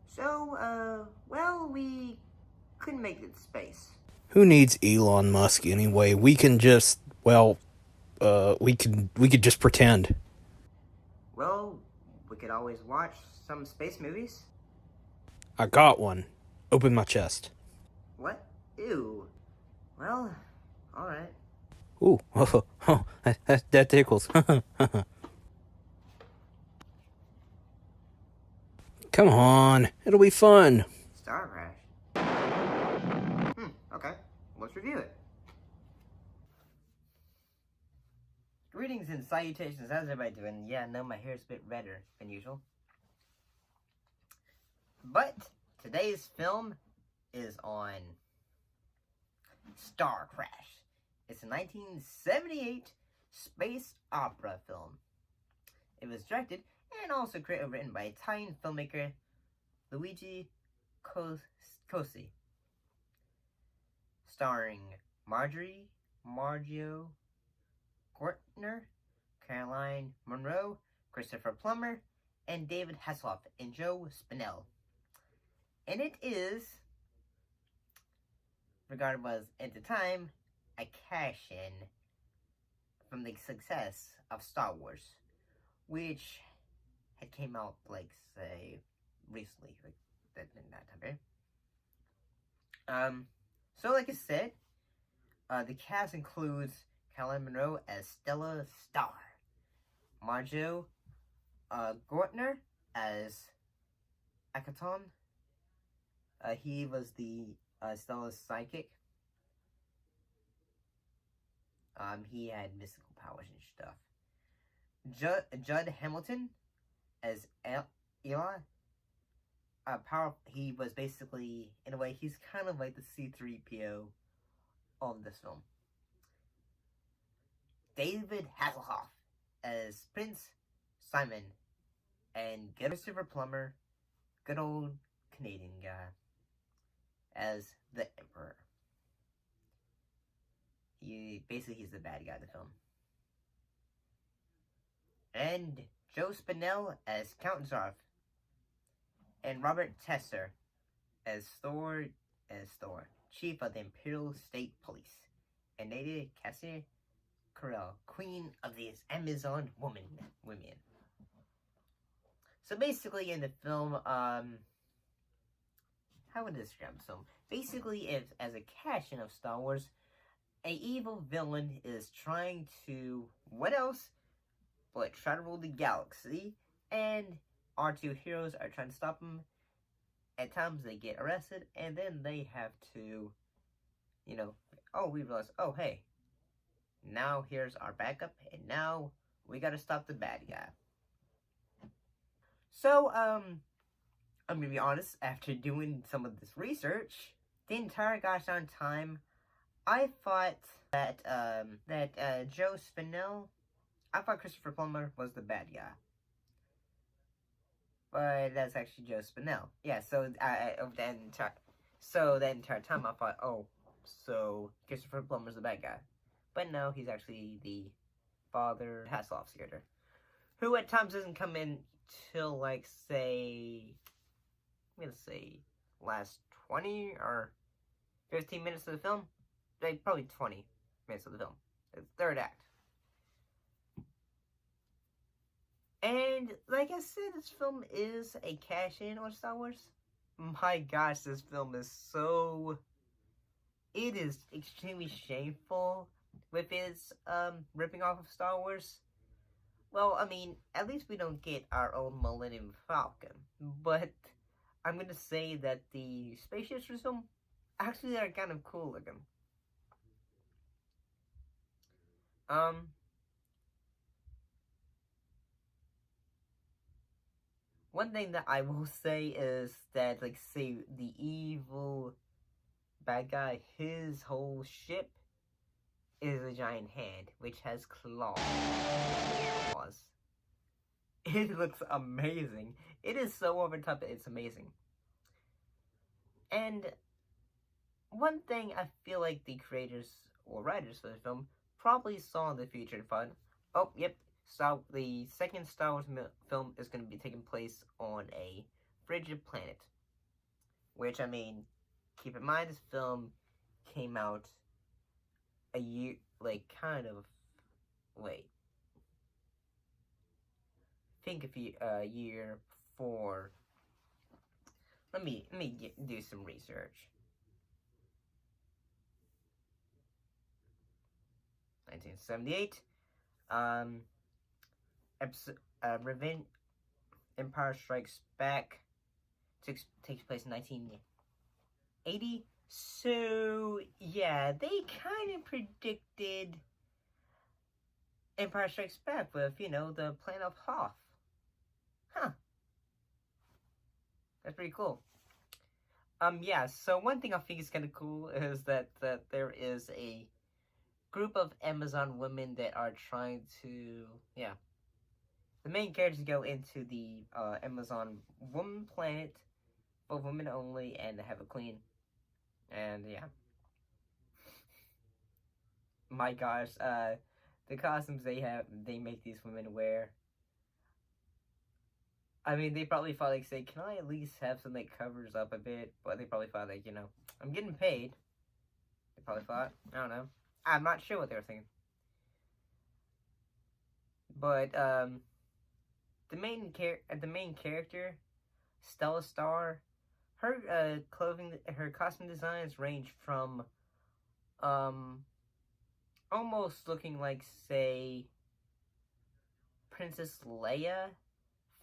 So, well, we couldn't make it to space. Who needs Elon Musk anyway? We can just, we could just pretend. Well, we could always watch some space movies. I got one. Open my chest. What? Ew. Well, alright. Ooh, that tickles. Come on, it'll be fun. StarCrash. Okay. Let's review it. Greetings and salutations. How's everybody doing? Yeah, no, my hair's a bit redder than usual. But today's film is on StarCrash. It's a 1978 space opera film. It was directed and also created and written by Italian filmmaker Luigi Cosi. Starring Mario Gortner, Caroline Munro, Christopher Plummer, and David Haseleoff and Joe Spinell. And it is, regarded as, at the time, a cash-in from the success of Star Wars, which had came out, like, say, recently, like, in that time period. So like I said, the cast includes Caroline Munro as Stella Star, Mario Gortner as Akaton. He was the Stella's psychic. He had mystical powers and stuff. Judd Hamilton as Eli. He was basically, in a way, he's kind of like the C-3PO of this film. David Hasselhoff as Prince Simon, and Christopher Plummer, good old Canadian guy, as the Emperor. He's the bad guy of the film. And Joe Spinell as Count Zarf, and Robert Tesser as Thor, Chief of the Imperial State Police, and Nadia Cassier Carell, Queen of the Amazon women. So basically, in the film, how would I describe this film? Basically, as a cash-in of Star Wars, an evil villain is trying to, what else but try to rule the galaxy, and our two heroes are trying to stop him. At times they get arrested, and then they have to, we realize, oh hey, now here's our backup, and now we gotta stop the bad guy. So, I'm gonna be honest, after doing some of this research, the entire gosh darn time, I thought that Joe Spinell, I thought Christopher Plummer was the bad guy. But that's actually Joe Spinell. Yeah, so that entire time I thought, oh, so Christopher Plummer's the bad guy. But no, he's actually the father Hasselhoff's character, who at times doesn't come in till, like, say, I'm gonna say last 20 or 15 minutes of the film. Like, probably 20 minutes of the film. The third act. And, like I said, this film is a cash-in on Star Wars. My gosh, this film is it is extremely shameful with its, ripping off of Star Wars. Well, I mean, at least we don't get our own Millennium Falcon. But I'm gonna say that the spaceships for this film actually are kind of cool looking. One thing that I will say is that, like, say, the evil bad guy, his whole ship is a giant hand, which has claws. It looks amazing. It is so over the top that it's amazing. And one thing I feel like the creators or writers for the film probably saw the future in fun. Oh, yep. So the second Star Wars film is going to be taking place on a frigid planet. Which, I mean, keep in mind this film came out a year, like, kind of, wait, think if you, a year before. Let me do some research. 1978. Episode, Revenge, Empire Strikes Back takes place in 1980. So yeah, they kind of predicted Empire Strikes Back with, you know, the planet of Hoth. Huh. That's pretty cool. Yeah, so one thing I think is kind of cool is that there is a group of Amazon women that are trying to, yeah. The main characters go into the Amazon woman planet, for women only, and they have a queen. And yeah. My gosh, the costumes they make these women wear. I mean, they probably thought, like, say, can I at least have something that covers up a bit? But they probably thought, like, you know, I'm getting paid. They probably thought. I don't know. I'm not sure what they were thinking. But, the main character, Stella Star, her, her costume designs range from, almost looking like, say, Princess Leia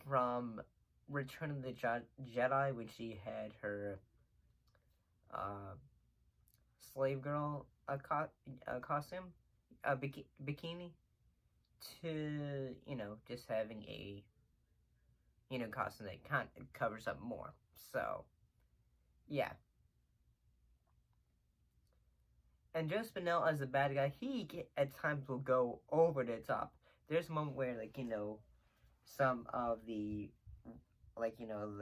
from Return of the Jedi, when she had her slave girl costume, bikini, to, you know, just having a, you know, costume that kind of covers up more. So, yeah. And Joe Spinell as a bad guy, he at times will go over the top. There's a moment where, like, you know, some of the, like, you know,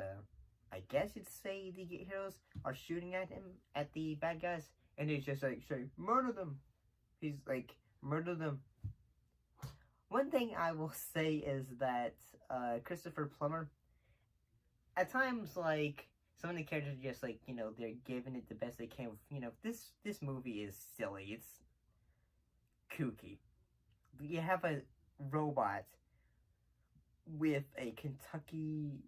I guess you'd say the heroes are shooting at him, at the bad guys, and he's just like, say, murder them. He's like, murder them. One thing I will say is that Christopher Plummer, at times, like, some of the characters are just like, you know, they're giving it the best they can. You know, this movie is silly. It's kooky. You have a robot with a Kentucky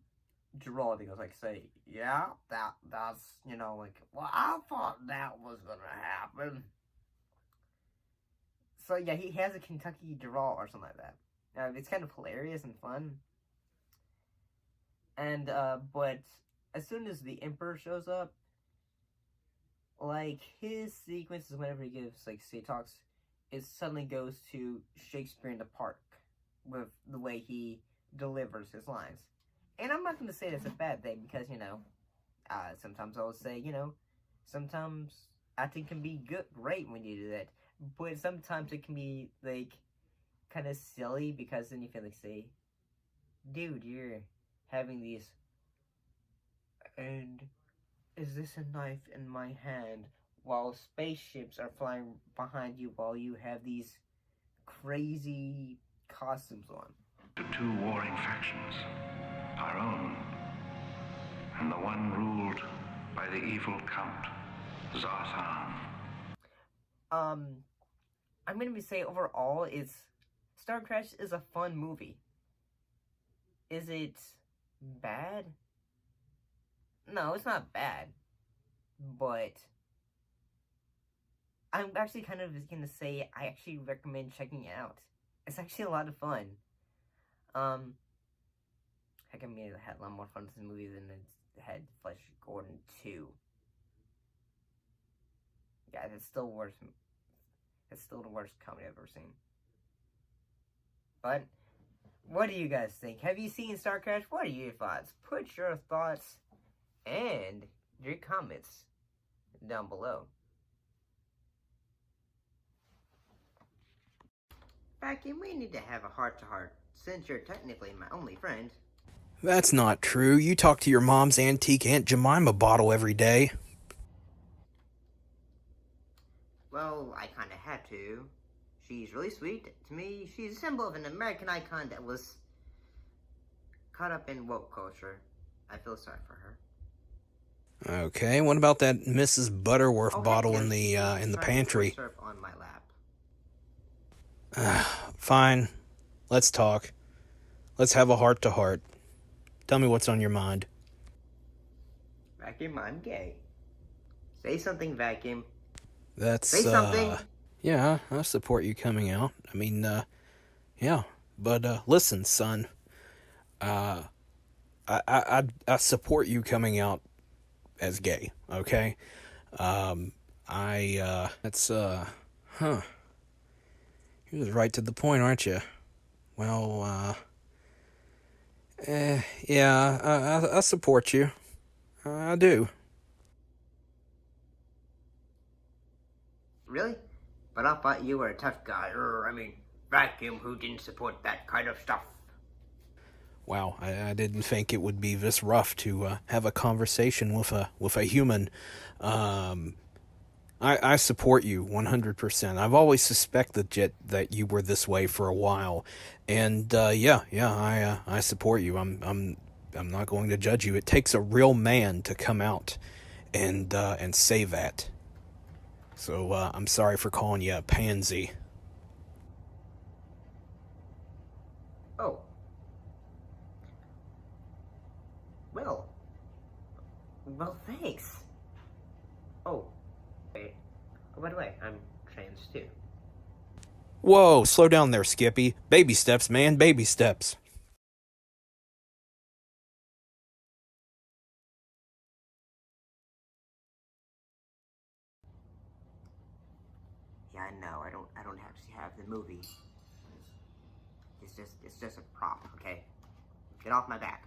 drawl that goes like, say, yeah, that's, you know, like, well, I thought that was gonna happen. So yeah, he has a Kentucky drawl or something like that. It's kind of hilarious and fun. And but as soon as the Emperor shows up, like, his sequences whenever he gives, like, say, talks, it suddenly goes to Shakespeare in the Park with the way he delivers his lines. And I'm not going to say that's a bad thing, because, you know, sometimes I will say, you know, sometimes acting can be great when you do that, but sometimes it can be, like, kind of silly, because then you feel like, say, dude, you're having these, and is this a knife in my hand, while spaceships are flying behind you while you have these crazy costumes on. The two warring factions, our own, and the one ruled by the evil Count Zarthan. I'm gonna say overall, StarCrash is a fun movie. Is it bad? No, it's not bad. But I'm actually kind of gonna say I actually recommend checking it out. It's actually a lot of fun. Heck, I mean, it had a lot more fun with this movie than it had Flash Gordon 2. Yeah, it's still worse. It's still the worst comedy I've ever seen. But what do you guys think? Have you seen StarCrash? What are your thoughts? Put your thoughts and your comments down below. Becky, we need to have a heart-to-heart, since you're technically my only friend. That's not true. You talk to your mom's antique Aunt Jemima bottle every day. Well, Well, I kinda had to. She's really sweet to me. She's a symbol of an American icon that was caught up in woke culture. I feel sorry for her. Okay, what about that Mrs. Butterworth Oh, heck bottle yes, in the she's trying to pour pantry? syrup on my lap. Fine, let's talk. Let's have a heart-to-heart. Tell me what's on your mind. Vacuum, I'm gay. Say something, Vacuum. That's, Say something! yeah, I support you coming out. I mean, yeah. But, listen, son. I support you coming out as gay, okay? That's, huh. You're just right to the point, aren't you? Well, yeah, I support you. I do. Really? But I thought you were a tough guy. Vacuum who didn't support that kind of stuff. Wow, I didn't think it would be this rough to have a conversation with a human. I support you 100%. I've always suspected that you were this way for a while, and I support you. I'm not going to judge you. It takes a real man to come out and say that. So I'm sorry for calling you a pansy. Oh. Well, thanks. Oh, wait. Oh, by the way, I'm trans too. Whoa, slow down there, Skippy. Baby steps, man, baby steps. Yeah, I know. I don't actually have the movie. It's just a prop, okay? Get off my back.